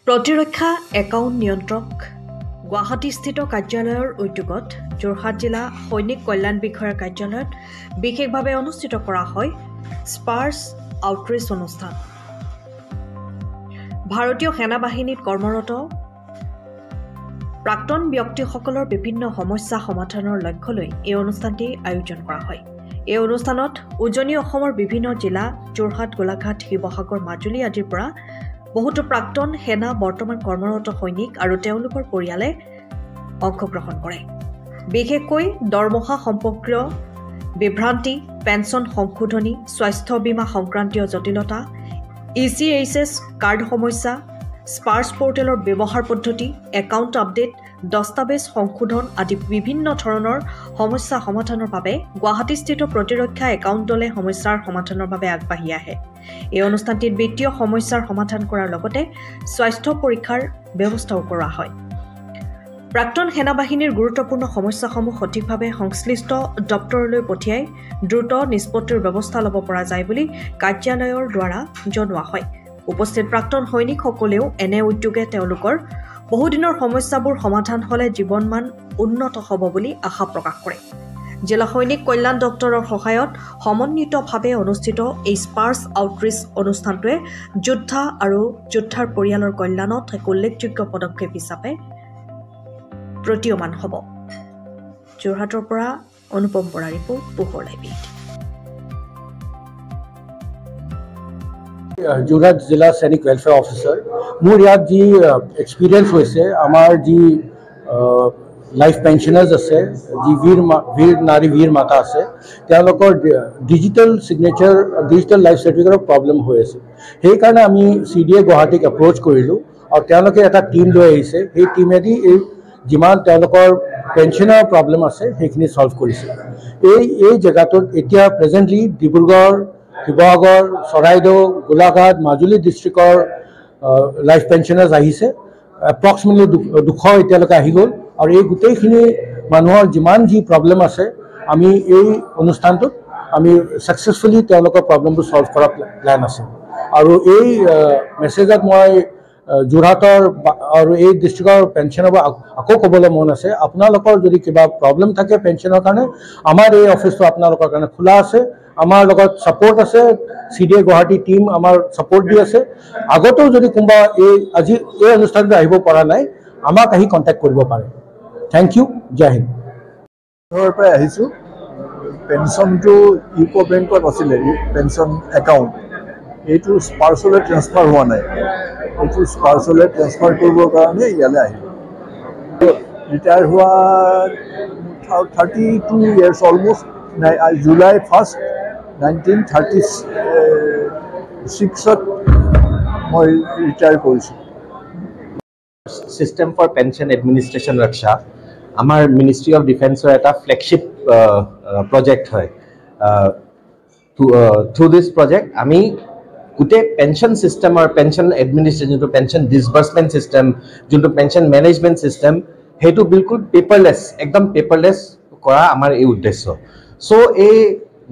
প্ৰতিৰক্ষা একাউণ্ট নিয়ন্ত্ৰক গুৱাহাটীস্থিত কাৰ্যালয়ৰ উদ্যোগত যোৰহাট জিলা সৈনিক কল্যাণ বিষয়াৰ কাৰ্যালয়ত বিশেষভাৱে অনুষ্ঠিত কৰা হয় স্পাৰ্ছ আউটৰিচ অনুষ্ঠান। ভাৰতীয় সেনা বাহিনীত কৰ্মৰত প্ৰাক্তন ব্যক্তিসকলৰ বিভিন্ন সমস্যা সমাধানৰ লক্ষ্য লৈ এই অনুষ্ঠানটি আয়োজন কৰা হয়। এই অনুষ্ঠানত উজনি অসমৰ বিভিন্ন জিলা যোৰহাট, গোলাঘাট, শিৱসাগৰ, মাজুলী আদিৰ পৰা বহুতো প্ৰাক্তন সেনা বৰ্তমান কৰ্মৰত সৈনিক আৰু তেওঁলোকৰ পৰিয়ালে অংশগ্ৰহণ কৰে। বিশেষকৈ দৰমহা সম্পৰ্কীয় বিভ্ৰান্তি, পেঞ্চন সংশোধনী, স্বাস্থ্য বীমা সংক্ৰান্তীয় জটিলতা, ECHS কাৰ্ড সমস্যা, স্পাৰ্ছ পৰ্টেলৰ ব্যৱহাৰ পদ্ধতি, একাউণ্ট আপডেট, দস্তাবেজ সংশোধন আদি বিভিন্ন ধৰণৰ সমস্যা সমাধানৰ বাবে গুৱাহাটীস্থিত প্ৰতিৰক্ষা একাউণ্ট দলে সমস্যাৰ সমাধানৰ বাবে আগবাঢ়ি আহে। এই অনুষ্ঠানটিত বিত্তীয় সমস্যাৰ সমাধান কৰাৰ লগতে স্বাস্থ্য পৰীক্ষাৰ ব্যৱস্থাও কৰা হয়। প্ৰাক্তন সেনা বাহিনীৰ গুৰুত্বপূৰ্ণ সমস্যাসমূহ সঠিকভাৱে সংশ্লিষ্ট দপ্তৰলৈ পঠিয়াই দ্ৰুত নিষ্পত্তিৰ ব্যৱস্থা ল'ব পৰা যায় বুলি কাৰ্যালয়ৰ দ্বাৰা জনোৱা হয়। উপস্থিত প্ৰাক্তন সৈনিকসকলেও এনে উদ্যোগে তেওঁলোকৰ বহুদিনৰ সমস্যাবোৰ সমাধান হ'লে জীৱনমান উন্নত হ'ব বুলি আশা প্ৰকাশ কৰে। জিলা সৈনিক কল্যাণ দপ্তৰৰ সহায়ত সমন্বিতভাৱে অনুষ্ঠিত এই স্পাৰ্ছ আউটৰিচ অনুষ্ঠানটোৱে যোদ্ধা আৰু যোদ্ধাৰ পৰিয়ালৰ কল্যাণত এক উল্লেখযোগ্য পদক্ষেপ হিচাপে প্ৰতীয়মান হ'ব। যোৰহাটৰ পৰা অনুপম বৰা ৰিপোৰ্ট, পোহৰ লাইভ। যোৰহাট জিলা সৈনিক ৱেলফেয়াৰ অফিচাৰ। মোৰ ইয়াত যি এক্সপিৰিয়েঞ্চ হৈছে, আমাৰ যি লাইফ পেঞ্চনাৰ্ছ আছে, যি বীৰ নাৰী বীৰ মাতা আছে, তেওঁলোকৰ ডিজিটেল চিগনেচাৰ, ডিজিটেল লাইফ চাৰ্টিফিকেটৰ প্ৰব্লেম হৈ আছে। সেইকাৰণে আমি CDA গুৱাহাটীক এপ্ৰ'চ কৰিলোঁ আৰু তেওঁলোকে এটা টীম লৈ আহিছে। সেই টীমেদি এই যিমান তেওঁলোকৰ পেঞ্চনৰ প্ৰব্লেম আছে সেইখিনি ছল্ভ কৰিছে। এই জেগাটোত এতিয়া প্ৰেজেণ্টলি ডিব্ৰুগড়, শিৱসাগৰ, চৰাইদেউ, গোলাঘাট, মাজুলী ডিষ্ট্ৰিক্টৰ লাইফ পেঞ্চনাৰ্ছ আহিছে। এপ্ৰক্সিমেটলি 200 এতিয়ালৈকে আহি গ'ল আৰু এই গোটেইখিনি মানুহৰ যিমান যি প্ৰব্লেম আছে, আমি এই অনুষ্ঠানটোত আমি ছাকচেছফুলি তেওঁলোকৰ প্ৰব্লেমটো ছল্ভ কৰা প্লেন আছে। আৰু এই মেছেজত মই যোৰহাটৰ আৰু এই ডিষ্ট্ৰিক্টৰ পেঞ্চনৰ আকৌ ক'বলৈ মন আছে, আপোনালোকৰ যদি কিবা প্ৰব্লেম থাকে পেঞ্চনৰ কাৰণে, আমাৰ এই অফিচটো আপোনালোকৰ কাৰণে খোলা আছে। আমাৰ লগত ছাপোৰ্ট আছে, CDA গুৱাহাটী টীম আমাৰ ছাপোৰ্ট দি আছে। আগতেও যদি কোনোবা আজি এই অনুষ্ঠানটো আহিব পৰা নাই, আমাক আহি কণ্টেক্ট কৰিব পাৰে। থেংক ইউ, জয় হিন্দ। ঘৰৰ পৰাই আহিছোঁ। পেঞ্চনটো ইউকো বেংকত আছিলে, পেঞ্চন একাউণ্ট, এইটো স্পাৰ্ছলৈ ট্ৰেন্সফাৰ হোৱা নাই। এইটো স্পাৰ্ছলৈ ট্ৰেন্সফাৰ কৰিবৰ কাৰণে ইয়ালৈ আহিলোঁ। ৰিটায়াৰ হোৱা 32 years অলমষ্ট। জুলাই 1, 1936ত মই ৰিটায়াৰ কৰিছোঁ। System for Pension Administration Raksha আমাৰ মিনিষ্ট্ৰী অফ ডিফেন্সৰ এটা ফ্লেগশ্বিপ প্ৰজেক্ট হয়। থ্ৰু দিছ প্ৰজেক্ট আমি গোটেই পেঞ্চন ছিষ্টেম আৰু পেঞ্চন এডমিনিষ্ট্ৰেশ্যন, যোনটো পেঞ্চন ডিছবাৰ্চমেণ্ট ছিষ্টেম, যোনটো পেঞ্চন মেনেজমেণ্ট ছিষ্টেম, সেইটো বিলকুল পেপাৰলেছ, একদম পেপাৰলেছ কৰা আমাৰ এই উদ্দেশ্য। চ' এই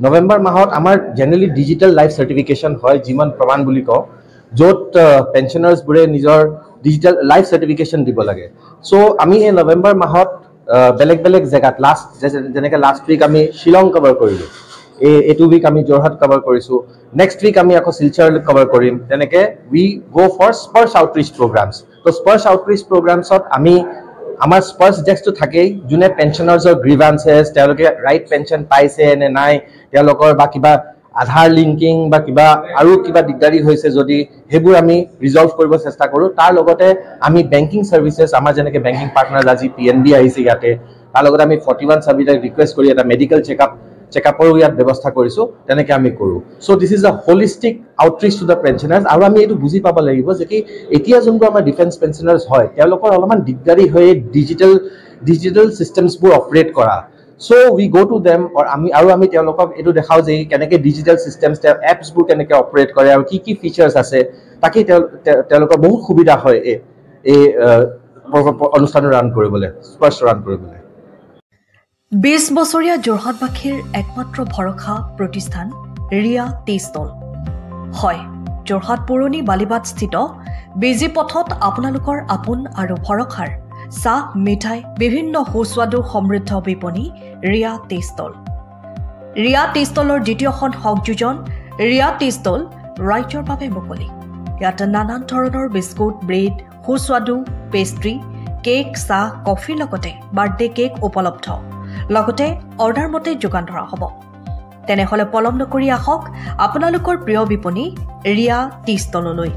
নৱেম্বৰ মাহত আমাৰ জেনেৰেলি ডিজিটেল লাইফ চাৰ্টিফিকেশ্যন হয়, জীৱন প্ৰমাণ বুলি কওঁ, য'ত পেঞ্চনাৰ্ছবোৰে নিজৰ ডিজিটেল লাইফ চাৰ্টিফিকেশ্যন দিব লাগে। চ' আমি এই নৱেম্বৰ মাহত বেলেগ বেলেগ জেগাত যেনেকৈ লাষ্ট উইক আমি শ্বিলং কভাৰ কৰিলোঁ, এইটো উইক আমি যোৰহাট কভাৰ কৰিছোঁ, নেক্সট উইক আমি আকৌ শিলচৰ কভাৰ কৰিম। তেনেকৈ we go' for SPARSH outreach programs. ত' স্পাৰ্ছ আউটৰিচ প্ৰগ্ৰামছত আমি আমাৰ স্পাৰ্ছ ডেস্কটো থাকেই, যোনে পেঞ্চনাৰ্ছৰ গ্ৰিভান্সেছ, তেওঁলোকে ৰাইট পেঞ্চন পাইছে নে নাই, তেওঁলোকৰ বা কিবা আধাৰ লিংকিং বা কিবা আৰু কিবা দিগদাৰী হৈছে যদি সেইবোৰ আমি ৰিজল্ভ কৰিব চেষ্টা কৰোঁ। তাৰ লগতে আমি বেংকিং ছাৰ্ভিচেছ, আমাৰ যেনেকৈ বেংকিং পাৰ্টনাৰ আজি PNB আহিছে ইয়াতে, তাৰ লগতে আমি 41 ছাবিটাক ৰিকুৱেষ্ট কৰি এটা মেডিকেল চেকআপৰো ইয়াত ব্যৱস্থা কৰিছোঁ, তেনেকৈ আমি কৰোঁ। So' this is a holistic outreach to the pensioners. আৰু আমি এইটো বুজি পাব লাগিব যে কি এতিয়া যোনবোৰ আমাৰ ডিফেন্স পেঞ্চনাৰ্ছ হয়, তেওঁলোকৰ অলপমান দিগদাৰী হৈ ডিজিটেল ছিষ্টেমছবোৰ অপাৰেট কৰা। চ' উই গ' টু দেম, আমি তেওঁলোকক এইটো দেখাওঁ যে কেনেকৈ ডিজিটেল ছিষ্টেমছ, এপছবোৰ কেনেকৈ অপাৰেট কৰে আৰু কি কি ফিচাৰ্ছ আছে, তাকে তেওঁলোকৰ বহুত সুবিধা হয় এই অনুষ্ঠানটো ৰান কৰিবলৈ, স্পাৰ্ছ ৰান কৰিবলৈ। 20 বছৰীয়া যোৰহাটবাসীৰ একমাত্ৰ ভৰসা প্ৰতিষ্ঠান ৰিয়া টি ষ্টল। হয়, যোৰহাট পুৰণি বালিবাটস্থিত বিজি পথত আপোনালোকৰ আপোন আৰু ভৰসাৰ চাহ মিঠাই বিভিন্ন সুস্বাদু সমৃদ্ধ বিপণী Riya tea stall. Riya tea ষ্টলৰ দ্বিতীয়খন সংযোজন ৰিয়া টি ষ্টল ৰাইজৰ বাবে মুকলি। ইয়াত নানান ধৰণৰ বিস্কুট, ব্ৰেড, সুস্বাদু পেষ্ট্ৰি, কেক, চাহ, কফিৰ লগতে বাৰ্থডে কেক উপলব্ধ। লগতে অৰ্ডাৰ মতে যোগান ধৰা হ'ব। তেনেহ'লে পলম নকৰি আহক আপোনালোকৰ প্ৰিয় বিপণী ৰিয়া টি ষ্টললৈ।